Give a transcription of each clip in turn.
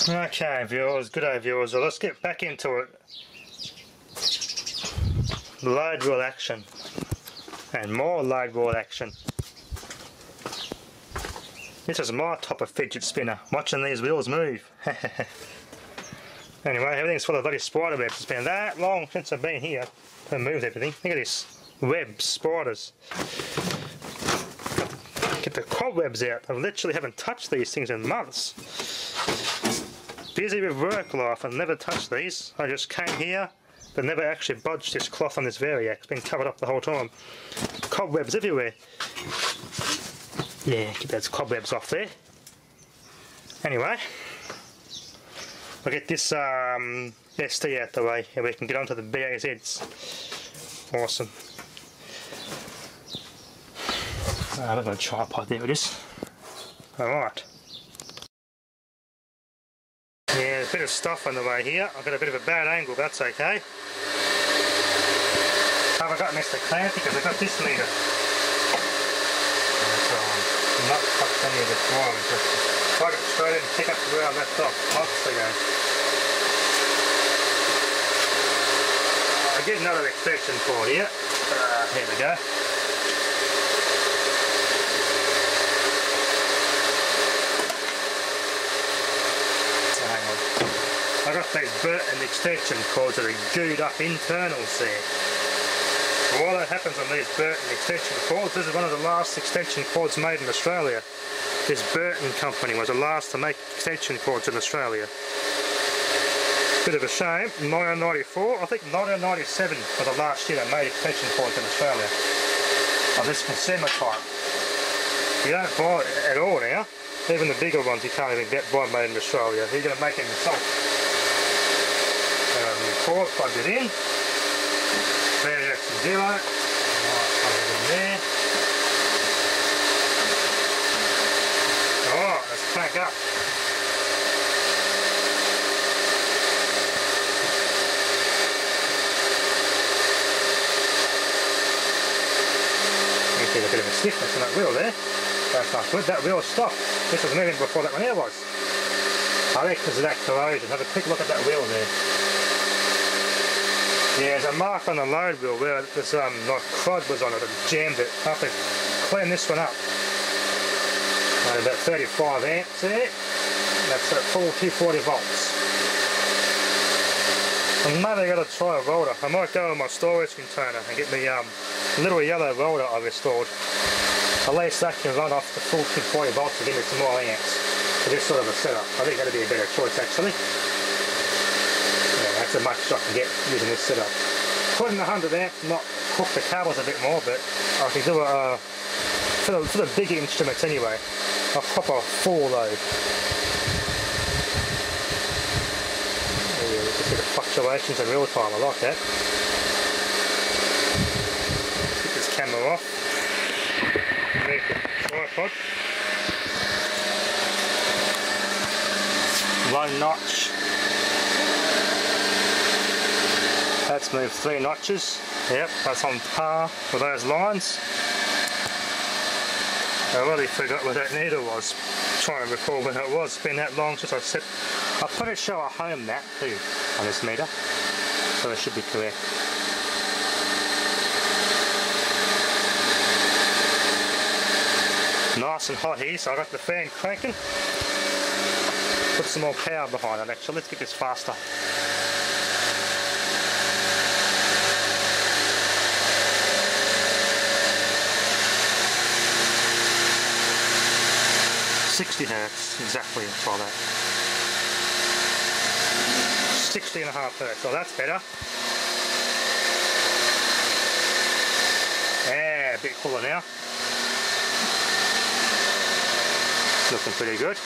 Okay viewers, good day viewers, well, let's get back into it. Load wheel action. And more load wheel action. This is my type of fidget spinner, watching these wheels move. Anyway, everything's full of bloody spider webs. It's been that long since I've been here to move everything. Look at this, webs, spiders. Get the cobwebs out. I literally haven't touched these things in months. Busy with work life and never touched these. I just came here but never actually budged this cloth on this variac. It's been covered up the whole time. Cobwebs everywhere. Yeah, get those cobwebs off there. Anyway, I'll get this SD out the way and we can get onto the BAZs. Awesome. I've got a tripod, there it is. Alright. Yeah, there's a bit of stuff on the way here. I've got a bit of a bad angle, that's okay. Haven't got Mr. Clancy because I've got this meter. Not touched any of the wiring, just plug it straight in and pick up where I left off months ago. I get another extension cord here. Here we go. I got these Burton extension cords that are gooed up internals there. While that happens on these Burton extension cords, this is one of the last extension cords made in Australia. This Burton company was the last to make extension cords in Australia. Bit of a shame, 1994, I think 1997 was the last year they made extension cords in Australia. Of this consumer type. You don't buy it at all now. Even the bigger ones you can't even get buy made in Australia. You're going to make them yourself. Cord, plug it in. Variac to 0. Alright, plug it in there. Alright, let's crank up. You can get a bit of a stiffness in that wheel there. That's not good. That wheel stopped. This was moving before that one here was. I think because of that corrosion. Have a quick look at that wheel there. Yeah, there's a mark on the load wheel where this like crud was on it and jammed it. I have to clean this one up. About 35 amps there. That's at full 240 volts. And maybe I got to try a welder. I might go in my storage container and get me little yellow welder I restored. At least that can run off the full 240 volts to give me some more amps for this sort of a setup. I think that'd be a better choice actually. That's as much as I can get using this setup. Putting 100 amps, not hook the cables a bit more, but I can do it for the big instruments anyway. I'll pop a full load. Yeah, you can see the fluctuations in real time, I like that. Get this camera off. There's the tripod. One notch. That's moved 3 notches. Yep, that's on par with those lines. I really forgot where that needle was. Trying to recall when it was. It's been that long since I've set. I'll probably show a home that too on this meter, so it should be correct. Nice and hot here, so I got the fan cranking. Put some more power behind it actually. Let's get this faster. Hertz, exactly for that. 60.5 hertz, so that's better. Yeah, a bit cooler now. Looking pretty good.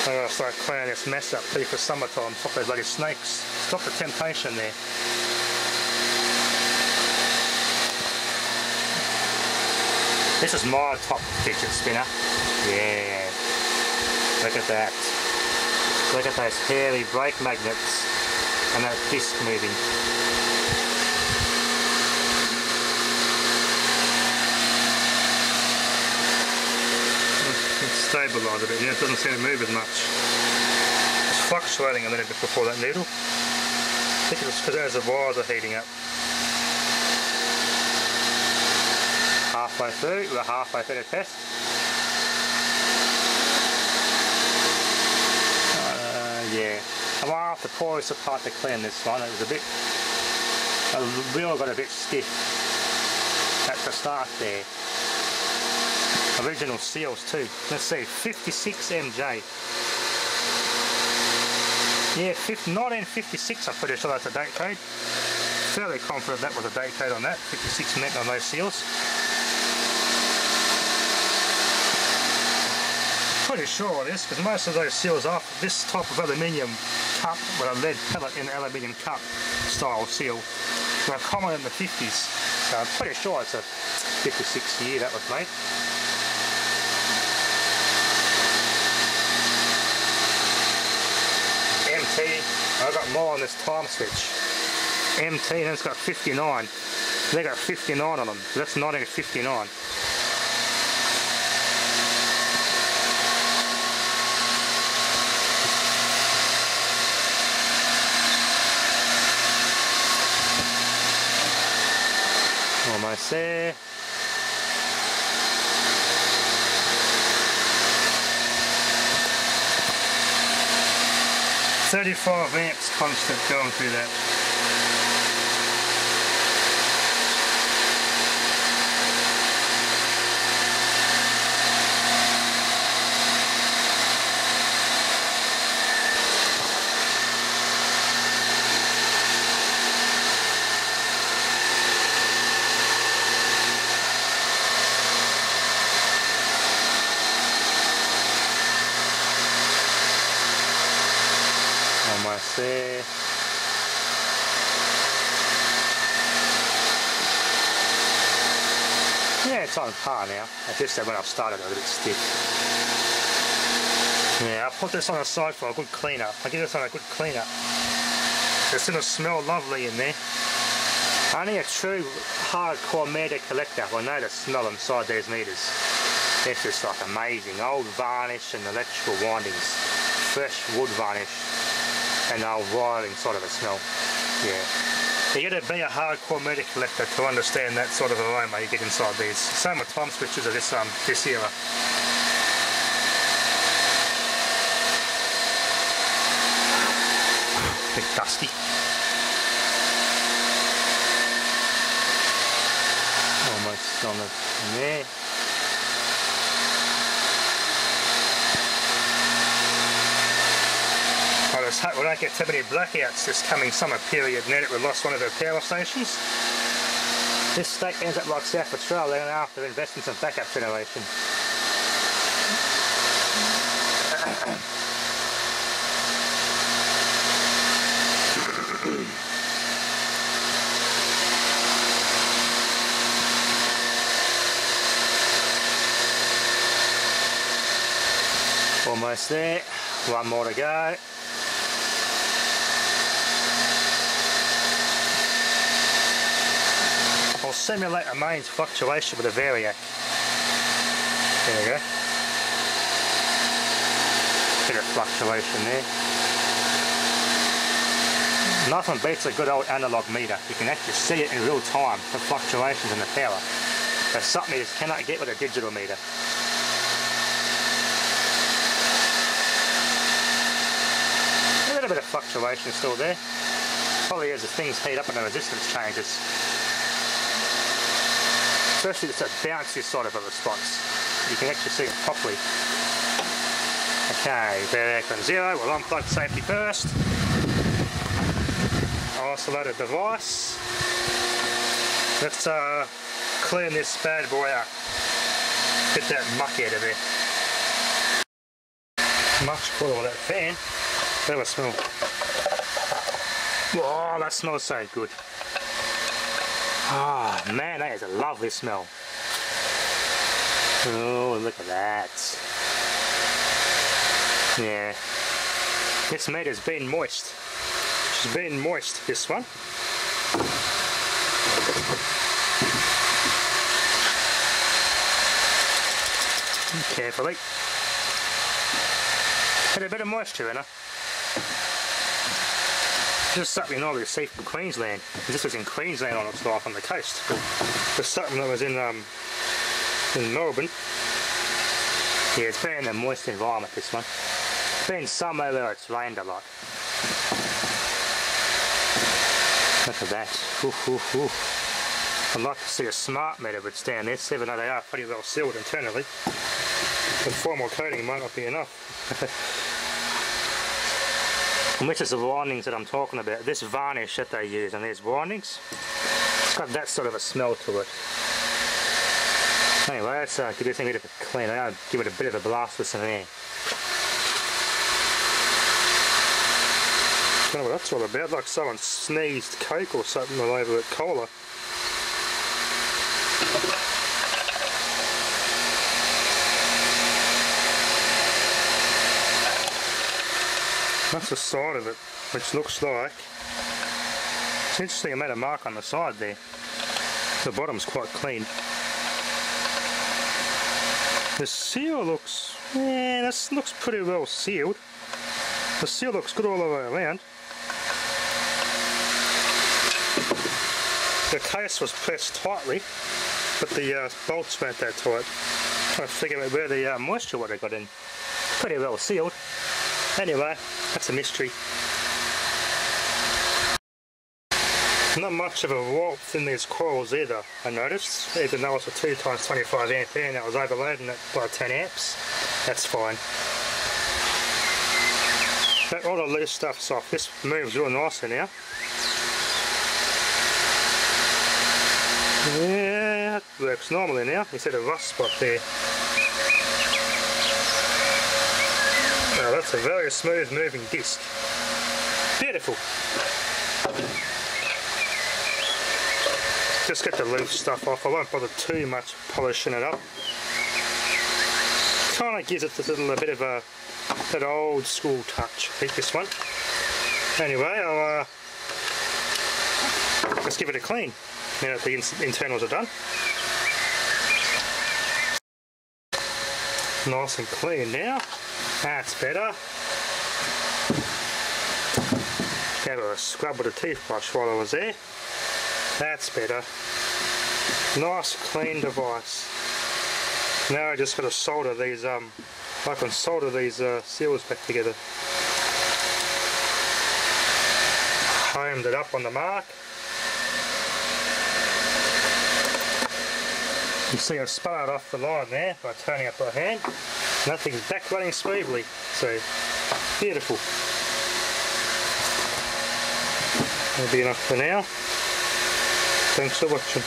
I'm going to start clearing this mess up too for summertime. Stop those bloody snakes. Stop the temptation there. This is my top fidget spinner. Yeah. Look at that. Look at those hairy brake magnets and that disc moving. stabilise a bit. It doesn't seem to move as much. It's fluctuating a little bit before that needle. I think it's because as the wires are heating up. Halfway through, we're halfway through the test. Yeah, I might have to pour this apart to clean this one. It was a bit, the wheel got a bit stiff at the start there. Original seals too. Let's see, 56 MJ. Yeah, 1956, I'm pretty sure that's a date code. Fairly confident that was a date code on that. 56 meant on those seals. Pretty sure of this, because most of those seals are this type of aluminium cup with a lead pellet in an aluminium cup style seal. They're common in the 50s, so I'm pretty sure it's a 56 year that was made. MT, I've got more on this time switch. MT, and it's got 59. They got 59 on them, so that's 1959. Almost there. $35 amps constant going through that. Almost there. Yeah, it's on par now. I just said when I started it was a bit stiff. Yeah, I'll put this on the side for a good clean up. I'll give this on a good clean up. It's going to smell lovely in there. Only a true hardcore meter collector will know the smell inside these meters. It's just like amazing. Old varnish and electrical windings. Fresh wood varnish. And old wiring sort of a smell. Yeah. You got to be a hardcore meter collector to understand that sort of aroma you get inside these. Same with time switches of this era. A bit dusty. Almost on it there. I just hope we don't get too many blackouts this coming summer period now that we've lost one of our power stations. This state ends up like South Australia, they're going to have to invest in some backup generation. Almost there, one more to go. I'll simulate a mains fluctuation with a variac. There we go. Bit of fluctuation there. Nothing beats a good old analog meter. You can actually see it in real time, the fluctuations in the power. That's something you just cannot get with a digital meter. A little bit of fluctuation still there. Probably as the things heat up and the resistance changes. Especially it's a bouncy sort of a response. You can actually see it properly. Okay, variac on 0. We'll unplug safety first. Isolated device. Let's clean this bad boy up. Get that muck out of there. Much cooler with that fan. Let it smell. Oh, that smells so good. Oh man, that is a lovely smell. Oh, look at that. Yeah. This meter's been moist. She's been moist, this one. Carefully. Had a bit of moisture in her. Just something you normally see from Queensland. This was in Queensland on its life on the coast. Just something that was in Melbourne. Yeah, it's been in a moist environment, this one. It's been somewhere where it's rained a lot. Look at that. Ooh, ooh, ooh. I'd like to see a smart meter bits down there, even though they are pretty well sealed internally. But formal coating might not be enough. And which is the windings that I'm talking about. This varnish that they use on these windings, it's got that sort of a smell to it. Anyway, let's give this thing a bit of a clean. I'll give it a bit of a blast with some air. I don't know what that's all about, like someone sneezed Coke or something all over at cola. That's the side of it, which looks like, it's interesting I made a mark on the side there. The bottom's quite clean. The seal looks, yeah, this looks pretty well sealed. The seal looks good all the way around. The case was pressed tightly, but the bolts weren't that tight. Trying to figure out where the moisture would have got in. Pretty well sealed. Anyway, that's a mystery. Not much of a warmth in these coils either, I noticed, even though it's a 2 times 25 ampere and I was overloading it by 10 amps. That's fine. But all the loose stuff's off. This moves real nicely now. Yeah, it works normally now. You see the rust spot there. Oh, that's a very smooth moving disc. Beautiful. Just get the loose stuff off. I won't bother too much polishing it up. Kind of gives it this little bit of that old school touch. I think this one. Anyway, I'll let's give it a clean now that the internals are done. Nice and clean now. That's better. Gave it a scrub with a toothbrush while I was there. That's better. Nice clean device. Now I just got to solder these I can solder these seals back together. Homed it up on the mark. You see I spun it off the line there by turning up by hand. Nothing's back running smoothly, so beautiful. That'll be enough for now. Thanks for watching.